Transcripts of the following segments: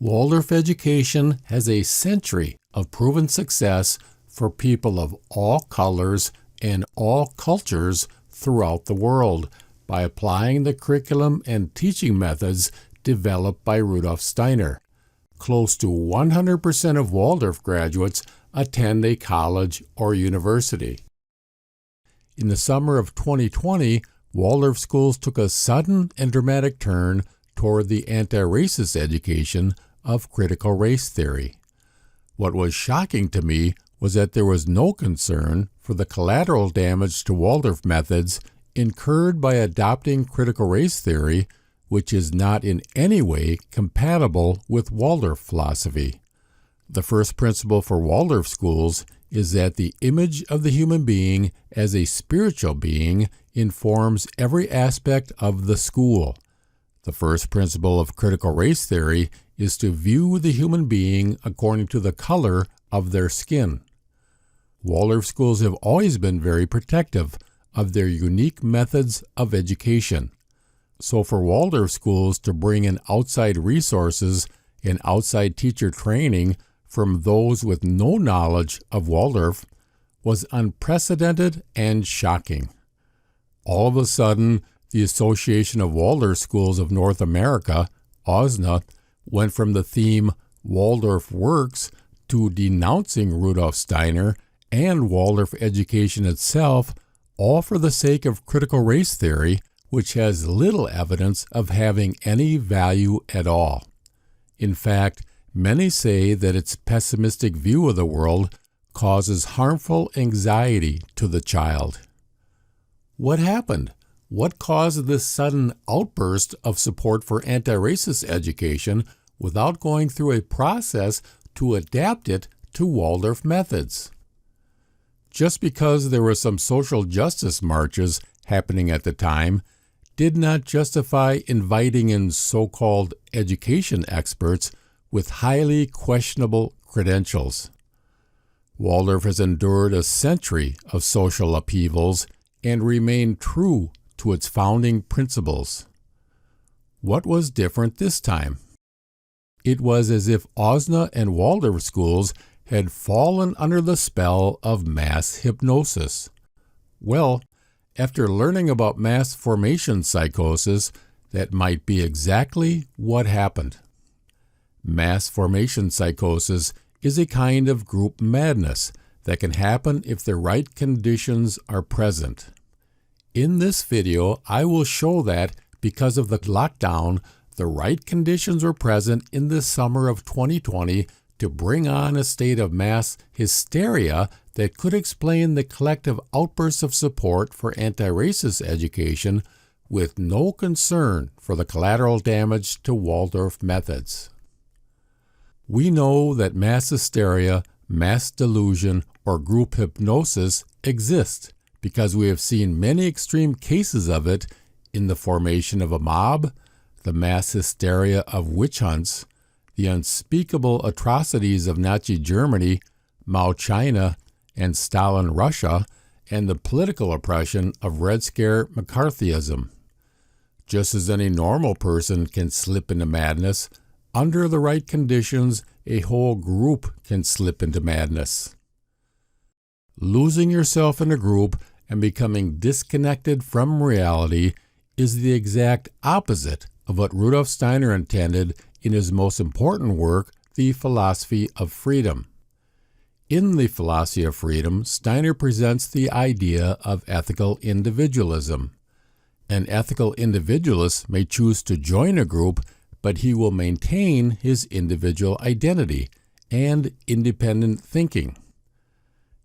Waldorf education has a century of proven success for people of all colors and all cultures throughout the world by applying the curriculum and teaching methods developed by Rudolf Steiner. Close to 100% of Waldorf graduates attend a college or university. In the summer of 2020, Waldorf schools took a sudden and dramatic turn toward the anti-racist education of critical race theory. What was shocking to me was that there was no concern for the collateral damage to Waldorf methods incurred by adopting critical race theory, which is not in any way compatible with Waldorf philosophy. The first principle for Waldorf schools is that the image of the human being as a spiritual being informs every aspect of the school. The first principle of critical race theory is to view the human being according to the color of their skin. Waldorf schools have always been very protective of their unique methods of education. So for Waldorf schools to bring in outside resources and outside teacher training from those with no knowledge of Waldorf was unprecedented and shocking. All of a sudden, the Association of Waldorf Schools of North America, OSNA, went from the theme Waldorf Works to denouncing Rudolf Steiner and Waldorf education itself, all for the sake of critical race theory, which has little evidence of having any value at all. In fact, many say that its pessimistic view of the world causes harmful anxiety to the child. What happened? What caused this sudden outburst of support for anti-racist education without going through a process to adapt it to Waldorf methods? Just because there were some social justice marches happening at the time did not justify inviting in so-called education experts with highly questionable credentials. Waldorf has endured a century of social upheavals and remained true to its founding principles. What was different this time? It was as if OSNA and Waldorf schools had fallen under the spell of mass hypnosis. Well, after learning about mass formation psychosis, that might be exactly what happened. Mass formation psychosis is a kind of group madness that can happen if the right conditions are present. In this video, I will show that because of the lockdown, the right conditions were present in the summer of 2020 to bring on a state of mass hysteria that could explain the collective outbursts of support for anti-racist education with no concern for the collateral damage to Waldorf methods. We know that mass hysteria, mass delusion, or group hypnosis exist because we have seen many extreme cases of it in the formation of a mob, the mass hysteria of witch hunts, the unspeakable atrocities of Nazi Germany, Mao China, and Stalin Russia, and the political oppression of Red Scare McCarthyism. Just as any normal person can slip into madness, under the right conditions, a whole group can slip into madness. Losing yourself in a group and becoming disconnected from reality is the exact opposite of what Rudolf Steiner intended in his most important work, The Philosophy of Freedom. In The Philosophy of Freedom, Steiner presents the idea of ethical individualism. An ethical individualist may choose to join a group, but he will maintain his individual identity and independent thinking.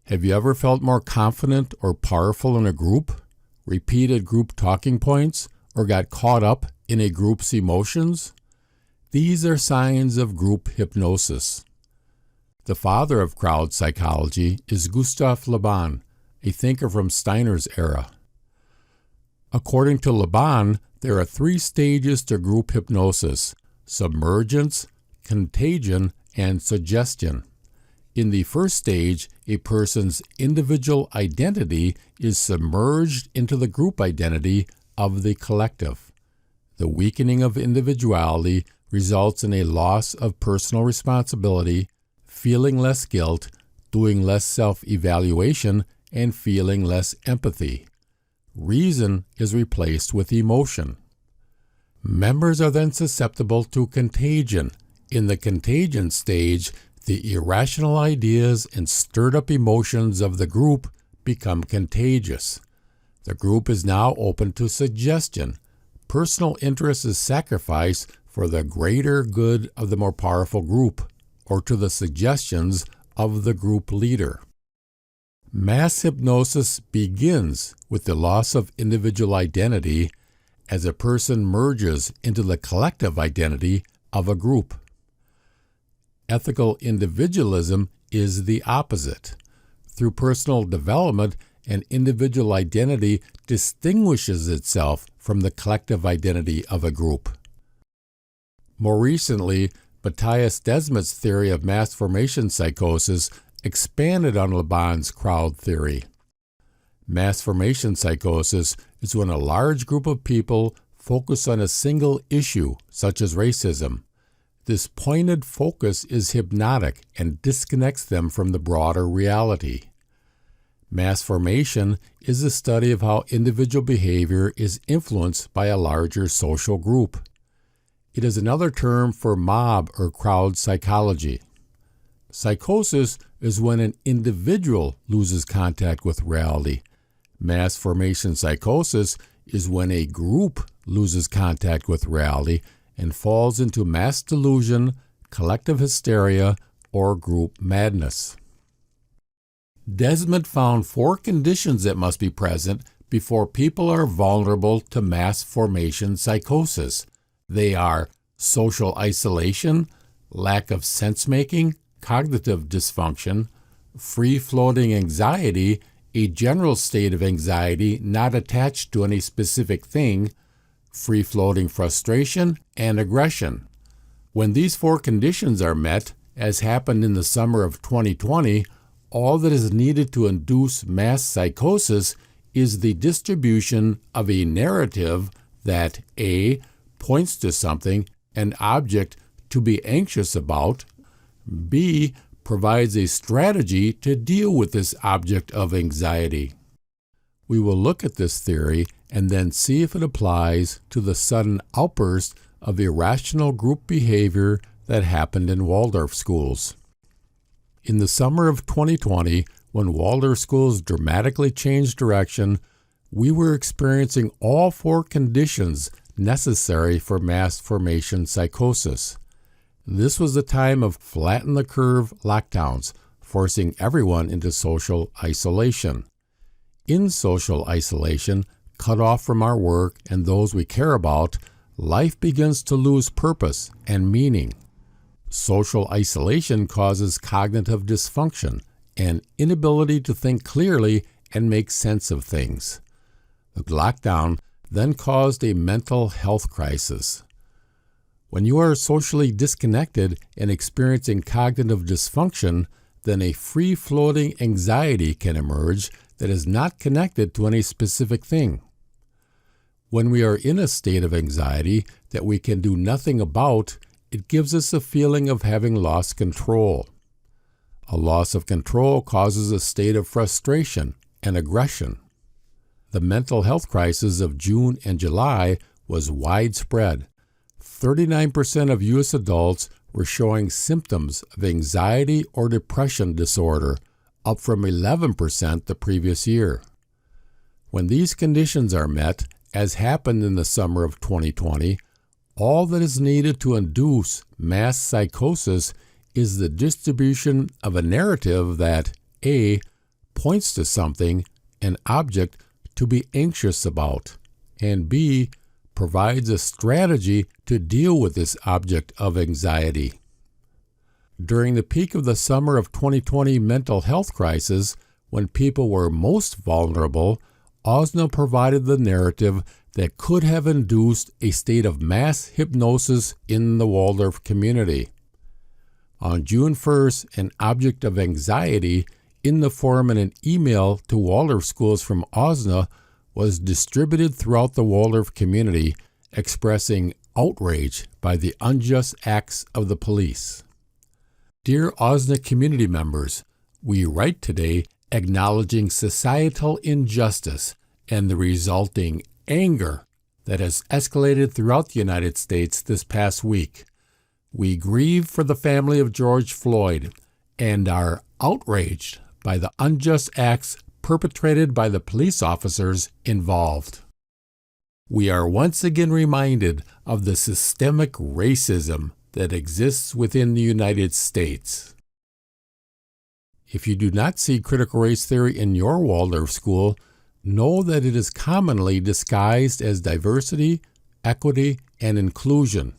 Have you ever felt more confident or powerful in a group, repeated group talking points, or got caught up in a group's emotions? These are signs of group hypnosis. The father of crowd psychology is Gustav Le Bon, a thinker from Steiner's era. According to Le Bon, there are 3 stages to group hypnosis: submergence, contagion, and suggestion. In the first stage, a person's individual identity is submerged into the group identity of the collective. The weakening of individuality results in a loss of personal responsibility, feeling less guilt, doing less self-evaluation, and feeling less empathy. Reason is replaced with emotion. Members are then susceptible to contagion. In the contagion stage, the irrational ideas and stirred-up emotions of the group become contagious. The group is now open to suggestion. Personal interest is sacrificed for the greater good of the more powerful group, or to the suggestions of the group leader. Mass hypnosis begins with the loss of individual identity as a person merges into the collective identity of a group. Ethical individualism is the opposite. Through personal development, an individual identity distinguishes itself from the collective identity of a group. More recently, Matthias Desmet's theory of mass formation psychosis expanded on Laban's crowd theory. Mass formation psychosis is when a large group of people focus on a single issue, such as racism. This pointed focus is hypnotic and disconnects them from the broader reality. Mass formation is the study of how individual behavior is influenced by a larger social group. It is another term for mob or crowd psychology. Psychosis is when an individual loses contact with reality. Mass formation psychosis is when a group loses contact with reality and falls into mass delusion, collective hysteria, or group madness. Desmet found 4 conditions that must be present before people are vulnerable to mass formation psychosis. They are social isolation, lack of sense-making, cognitive dysfunction, free-floating anxiety, a general state of anxiety not attached to any specific thing, free-floating frustration, and aggression. When these 4 conditions are met, as happened in the summer of 2020, all that is needed to induce mass psychosis is the distribution of a narrative that A. points to something, an object to be anxious about, B. provides a strategy to deal with this object of anxiety. We will look at this theory and then see if it applies to the sudden outburst of irrational group behavior that happened in Waldorf schools. In the summer of 2020, when Waldorf schools dramatically changed direction, we were experiencing all 4 conditions necessary for mass formation psychosis. This was the time of flatten the curve lockdowns, forcing everyone into social isolation. In social isolation, cut off from our work and those we care about, life begins to lose purpose and meaning. Social isolation causes cognitive dysfunction and inability to think clearly and make sense of things. The lockdown then caused a mental health crisis. When you are socially disconnected and experiencing cognitive dysfunction, then a free-floating anxiety can emerge that is not connected to any specific thing. When we are in a state of anxiety that we can do nothing about, it gives us a feeling of having lost control. A loss of control causes a state of frustration and aggression. The mental health crisis of June and July was widespread. 39% of U.S. adults were showing symptoms of anxiety or depression disorder, up from 11% the previous year. When these conditions are met, as happened in the summer of 2020, all that is needed to induce mass psychosis is the distribution of a narrative that A. points to something, an object to be anxious about, and B. provides a strategy to deal with this object of anxiety. During the peak of the summer of 2020 mental health crisis, when people were most vulnerable, Osno provided the narrative that could have induced a state of mass hypnosis in the Waldorf community. On June 1st, an object of anxiety in the form of an email to Waldorf schools from Osno was distributed throughout the Waldorf community, expressing outraged by the unjust acts of the police. Dear OSNA community members, we write today acknowledging societal injustice and the resulting anger that has escalated throughout the United States this past week. We grieve for the family of George Floyd and are outraged by the unjust acts perpetrated by the police officers involved. We are once again reminded of the systemic racism that exists within the United States. If you do not see critical race theory in your Waldorf school, know that it is commonly disguised as diversity, equity, and inclusion.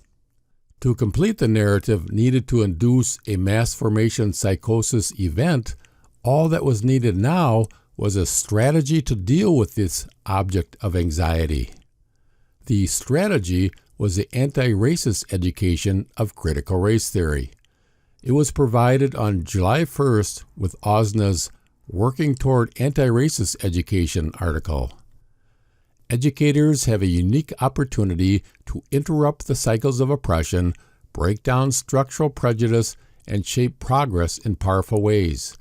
To complete the narrative needed to induce a mass formation psychosis event, all that was needed now was a strategy to deal with this object of anxiety. The strategy was the anti-racist education of critical race theory. It was provided on July 1st with OSNA's Working Toward Anti-Racist Education article. Educators have a unique opportunity to interrupt the cycles of oppression, break down structural prejudice, and shape progress in powerful ways.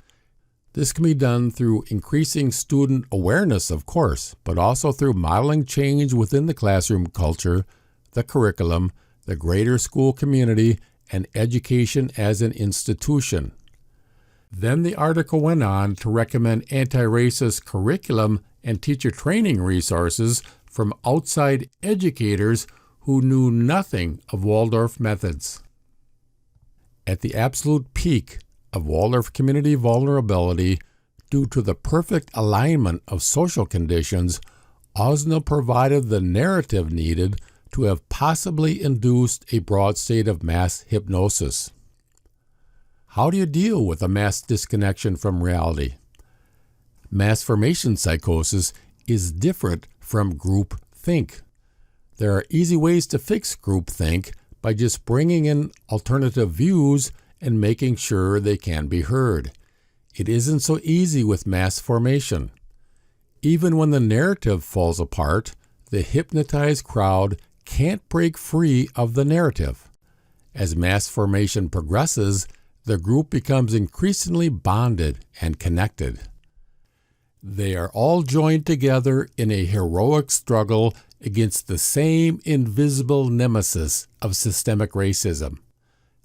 This can be done through increasing student awareness, of course, but also through modeling change within the classroom culture, the curriculum, the greater school community, and education as an institution. Then the article went on to recommend anti-racist curriculum and teacher training resources from outside educators who knew nothing of Waldorf methods. At the absolute peak of Waldorf community vulnerability, due to the perfect alignment of social conditions, OSNA provided the narrative needed to have possibly induced a broad state of mass hypnosis. How do you deal with a mass disconnection from reality? Mass formation psychosis is different from group think. There are easy ways to fix group think by just bringing in alternative views and making sure they can be heard. It isn't so easy with mass formation. Even when the narrative falls apart, the hypnotized crowd can't break free of the narrative. As mass formation progresses, the group becomes increasingly bonded and connected. They are all joined together in a heroic struggle against the same invisible nemesis of systemic racism.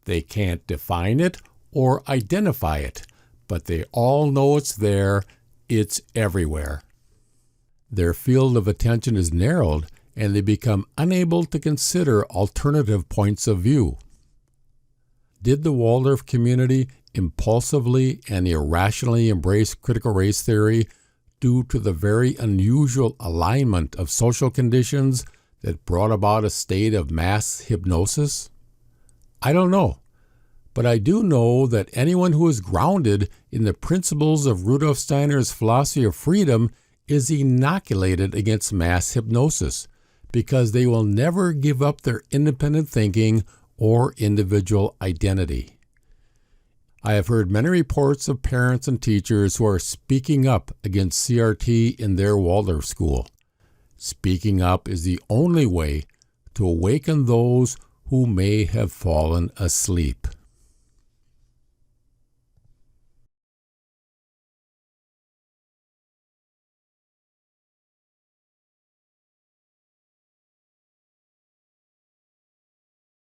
They can't define it or identify it, but they all know it's there, it's everywhere. Their field of attention is narrowed, and they become unable to consider alternative points of view. Did the Waldorf community impulsively and irrationally embrace critical race theory due to the very unusual alignment of social conditions that brought about a state of mass hypnosis? I don't know, but I do know that anyone who is grounded in the principles of Rudolf Steiner's philosophy of freedom is inoculated against mass hypnosis, because they will never give up their independent thinking or individual identity. I have heard many reports of parents and teachers who are speaking up against CRT in their Waldorf school. Speaking up is the only way to awaken those who may have fallen asleep.